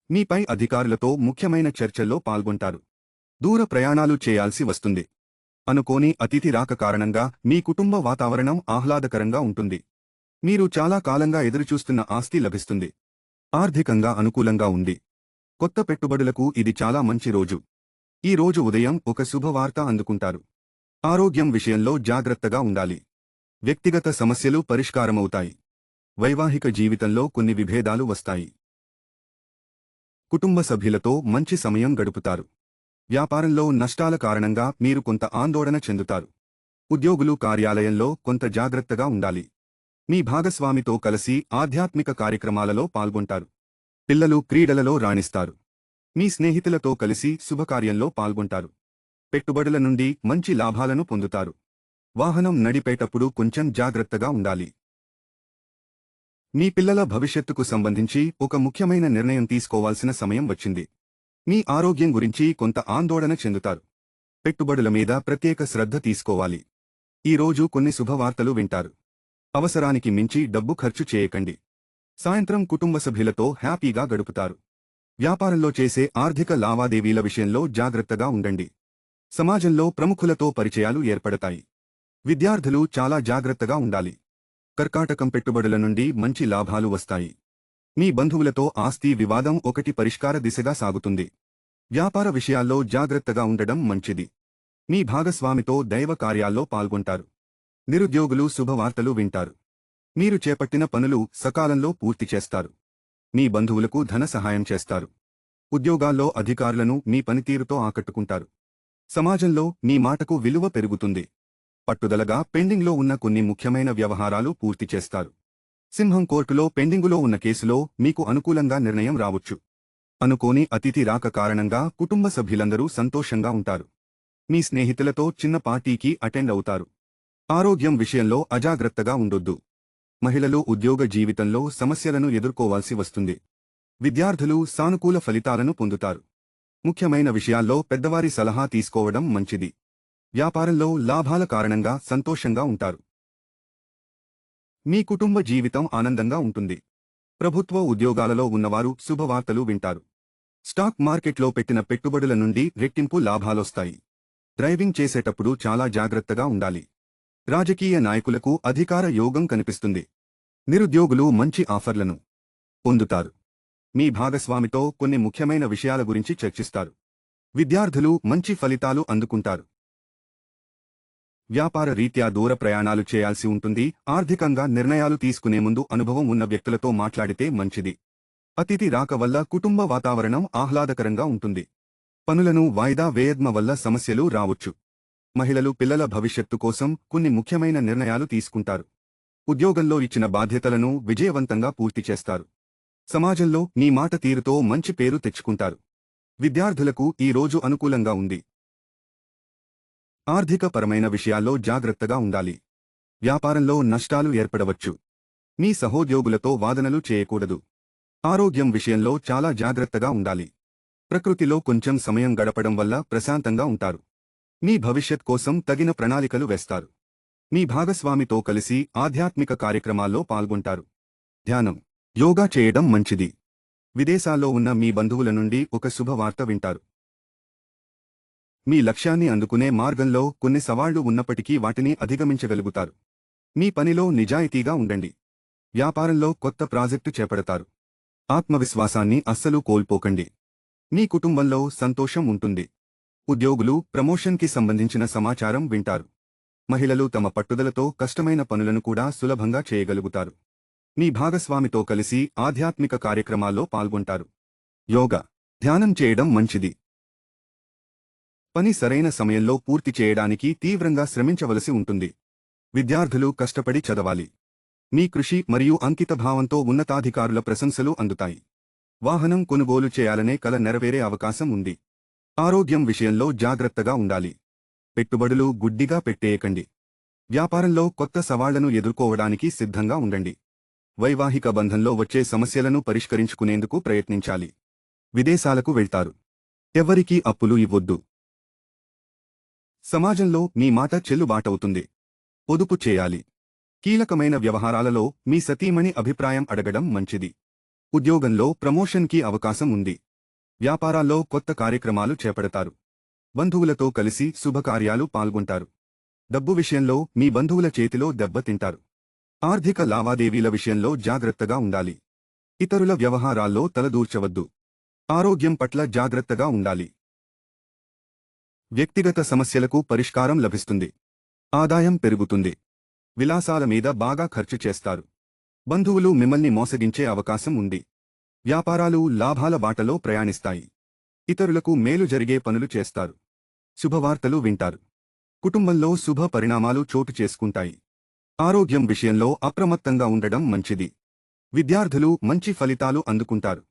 మీపై అధికారులతో ముఖ్యమైన చర్చల్లో పాల్గొంటారు. దూర ప్రయాణాలు చేయాల్సి వస్తుంది. అనుకోని అతిథి రాక కారణంగా మీ కుటుంబ వాతావరణం ఆహ్లాదకరంగా ఉంటుంది. మీరు చాలా కాలంగా ఎదురుచూస్తున్న ఆస్తి లభిస్తుంది. ఆర్థికంగా అనుకూలంగా ఉంది. కొత్త పెట్టుబడులకు ఇది చాలా మంచి రోజు. ఈ రోజు ఉదయం ఒక శుభవార్త అందుకుంటారు. ఆరోగ్యం విషయంలో జాగ్రత్తగా ఉండాలి. వ్యక్తిగత సమస్యలు పరిష్కారమవుతాయి. వైవాహిక జీవితంలో కొన్ని విభేదాలు వస్తాయి. కుటుంబ సభ్యులతో మంచి సమయం గడుపుతారు. వ్యాపారంలో నష్టాల కారణంగా మీరు కొంత ఆందోళన చెందుతారు. ఉద్యోగులు కార్యాలయంలో కొంత జాగ్రత్తగా ఉండాలి. మీ భాగస్వామితో కలిసి ఆధ్యాత్మిక కార్యక్రమాలలో పాల్గొంటారు. పిల్లలు క్రీడలలో రాణిస్తారు. మీ స్నేహితులతో కలిసి శుభకార్యంలో పాల్గొంటారు. పెట్టుబడుల నుండి మంచి లాభాలను పొందుతారు. వాహనం నడిపేటప్పుడు కొంచెం జాగ్రత్తగా ఉండాలి. మీ పిల్లల భవిష్యత్తుకు సంబంధించి ఒక ముఖ్యమైన నిర్ణయం తీసుకోవాల్సిన సమయం వచ్చింది. మీ ఆరోగ్యం గురించి కొంత ఆందోళన చెందుతారు. పెట్టుబడుల మీద ప్రత్యేక శ్రద్ధ తీసుకోవాలి. ఈ రోజు కొన్ని శుభవార్తలు వింటారు. అవసరానికి మించి డబ్బు ఖర్చు చేయకండి. సాయంత్రం కుటుంబ సభ్యులతో హ్యాపీగా గడుపుతారు. వ్యాపారంలో చేసే ఆర్థిక లావాదేవీల విషయంలో జాగ్రత్తగా ఉండండి. సమాజంలో ప్రముఖులతో పరిచయాలు ఏర్పడతాయి. విద్యార్థులు చాలా జాగ్రత్తగా ఉండాలి. కర్కాటకం పెట్టుబడుల నుండి మంచి లాభాలు వస్తాయి. మీ బంధువులతో ఆస్తి వివాదం ఒకటి పరిష్కార దిశగా సాగుతుంది. వ్యాపార విషయాల్లో జాగ్రత్తగా ఉండడం మంచిది. మీ భాగస్వామితో దైవ కార్యాల్లో పాల్గొంటారు. నిరుద్యోగులు శుభవార్తలు వింటారు. మీరు చేపట్టిన పనులు సకాలంలో పూర్తి చేస్తారు. మీ బంధువులకు ధన సహాయం చేస్తారు. ఉద్యోగాల్లో అధికారులను మీ పనితీరుతో ఆకట్టుకుంటారు. సమాజంలో మీ మాటకు విలువ పెరుగుతుంది. పట్టుదలగా పెండింగ్లో ఉన్న కొన్ని ముఖ్యమైన వ్యవహారాలు పూర్తి చేస్తారు. సింహం కోర్టులో పెండింగులో ఉన్న కేసులో మీకు అనుకూలంగా నిర్ణయం రావచ్చు. అనుకోని అతిథి రాక కారణంగా కుటుంబ సభ్యులందరూ సంతోషంగా ఉంటారు. మీ స్నేహితులతో చిన్న పార్టీకి అటెండ్ అవుతారు. ఆరోగ్యం విషయంలో అజాగ్రత్తగా ఉండొద్దు. మహిళలు ఉద్యోగ జీవితంలో సమస్యలను ఎదుర్కోవాల్సి వస్తుంది. విద్యార్థులు సానుకూల ఫలితాలను పొందుతారు. ముఖ్యమైన విషయాల్లో పెద్దవారి సలహా తీసుకోవడం మంచిది. వ్యాపారంలో లాభాల కారణంగా సంతోషంగా ఉంటారు. మీ కుటుంబ జీవితం ఆనందంగా ఉంటుంది. ప్రభుత్వ ఉద్యోగాలలో ఉన్నవారు శుభవార్తలు వింటారు. స్టాక్ మార్కెట్లో పెట్టిన పెట్టుబడుల నుండి రెట్టింపు లాభాలొస్తాయి. డ్రైవింగ్ చేసేటప్పుడు చాలా జాగ్రత్తగా ఉండాలి. రాజకీయ నాయకులకు అధికార యోగం కనిపిస్తుంది. నిరుద్యోగులు మంచి ఆఫర్లను పొందుతారు. మీ భాగస్వామితో కొన్ని ముఖ్యమైన విషయాల గురించి చర్చిస్తారు. విద్యార్థులు మంచి ఫలితాలు అందుకుంటారు. వ్యాపార రీత్యా దూర ప్రయాణాలు చేయాల్సి ఉంటుంది. ఆర్థికంగా నిర్ణయాలు తీసుకునే ముందు అనుభవం ఉన్న వ్యక్తులతో మాట్లాడితే మంచిది. అతిథి రాక వల్ల కుటుంబ వాతావరణం ఆహ్లాదకరంగా ఉంటుంది. పనులను వాయిదా వేయడం వల్ల సమస్యలు రావచ్చు. మహిళలు పిల్లల భవిష్యత్తు కోసం కొన్ని ముఖ్యమైన నిర్ణయాలు తీసుకుంటారు. ఉద్యోగంలో ఇచ్చిన బాధ్యతలను విజయవంతంగా పూర్తి చేస్తారు. సమాజంలో మీ మాట తీరుతో మంచి పేరు తెచ్చుకుంటారు. విద్యార్థులకు ఈ రోజు అనుకూలంగా ఉంది. ఆర్థికపరమైన విషయాల్లో జాగ్రత్తగా ఉండాలి. వ్యాపారంలో నష్టాలు ఏర్పడవచ్చు. మీ సహోద్యోగులతో వాదనలు చేయకూడదు. ఆరోగ్యం విషయంలో చాలా జాగ్రత్తగా ఉండాలి. ప్రకృతిలో కొంచెం సమయం గడపడం వల్ల ప్రశాంతంగా ఉంటారు. మీ భవిష్యత్ కోసం తగిన ప్రణాళికలు వేస్తారు. మీ భాగస్వామితో కలిసి ఆధ్యాత్మిక కార్యక్రమాల్లో పాల్గొంటారు. ధ్యానం, యోగా చేయడం మంచిది. విదేశాల్లో ఉన్న మీ బంధువుల నుండి ఒక శుభవార్త వింటారు. మీ లక్ష్యాన్ని అందుకునే మార్గంలో కొన్ని సవాళ్లు ఉన్నప్పటికీ వాటిని అధిగమించగలుగుతారు. మీ పనిలో నిజాయితీగా ఉండండి. వ్యాపారంలో కొత్త ప్రాజెక్టు చేపడతారు. ఆత్మవిశ్వాసాన్ని అస్సలు కోల్పోకండి. మీ కుటుంబంలో సంతోషం ఉంటుంది. ఉద్యోగులు ప్రమోషన్కి సంబంధించిన సమాచారం వింటారు. మహిళలు తమ పట్టుదలతో కష్టమైన పనులను కూడా సులభంగా చేయగలుగుతారు. మీ భాగస్వామితో కలిసి ఆధ్యాత్మిక కార్యక్రమాల్లో పాల్గొంటారు. యోగా, ధ్యానం చేయడం మంచిది. పని సరైన సమయంలో పూర్తి చేయడానికి తీవ్రంగా శ్రమించవలసి ఉంటుంది. విద్యార్థులు కష్టపడి చదవాలి. మీ కృషి మరియు అంకితభావంతో ఉన్నతాధికారుల ప్రశంసలు అందుతాయి. వాహనం కొనుగోలు చేయాలనే కల నెరవేరే అవకాశం ఉంది. ఆరోగ్యం విషయంలో జాగ్రత్తగా ఉండాలి. పెట్టుబడులు గుడ్డిగా పెట్టేయకండి. వ్యాపారంలో కొత్త సవాళ్లను ఎదుర్కోవడానికి సిద్ధంగా ఉండండి. వైవాహిక బంధంలో వచ్చే సమస్యలను పరిష్కరించుకునేందుకు ప్రయత్నించాలి. విదేశాలకు వెళ్తారు. ఎవ్వరికీ అప్పులు ఇవ్వొద్దు. సమాజంలో మీ మాట చెల్లుబాటవుతుంది. పొదుపు చేయాలి. కీలకమైన వ్యవహారాలలో మీ సతీమణి అభిప్రాయం అడగడం మంచిది. ఉద్యోగంలో ప్రమోషన్కి అవకాశం ఉంది. వ్యాపారాల్లో కొత్త కార్యక్రమాలు చేపడతారు. బంధువులతో కలిసి శుభకార్యాలు పాల్గొంటారు. డబ్బు విషయంలో మీ బంధువుల చేతిలో దెబ్బతింటారు. ఆర్థిక లావాదేవీల విషయంలో జాగ్రత్తగా ఉండాలి. ఇతరుల వ్యవహారాల్లో తలదూర్చవద్దు. ఆరోగ్యం పట్ల జాగ్రత్తగా ఉండాలి. వ్యక్తిగత సమస్యలకు పరిష్కారం లభిస్తుంది. ఆదాయం పెరుగుతుంది. విలాసాల మీద బాగా ఖర్చు చేస్తారు. బంధువులు మిమ్మల్ని మోసగించే అవకాశం ఉంది. వ్యాపారాలు లాభాల బాటలో ప్రయాణిస్తాయి. ఇతరులకు మేలు జరిగే పనులు చేస్తారు. శుభవార్తలు వింటారు. కుటుంబంలో శుభ పరిణామాలు చోటు చేసుకుంటాయి. ఆరోగ్యం విషయంలో అప్రమత్తంగా ఉండడం మంచిది. విద్యార్థులు మంచి ఫలితాలు అందుకుంటారు.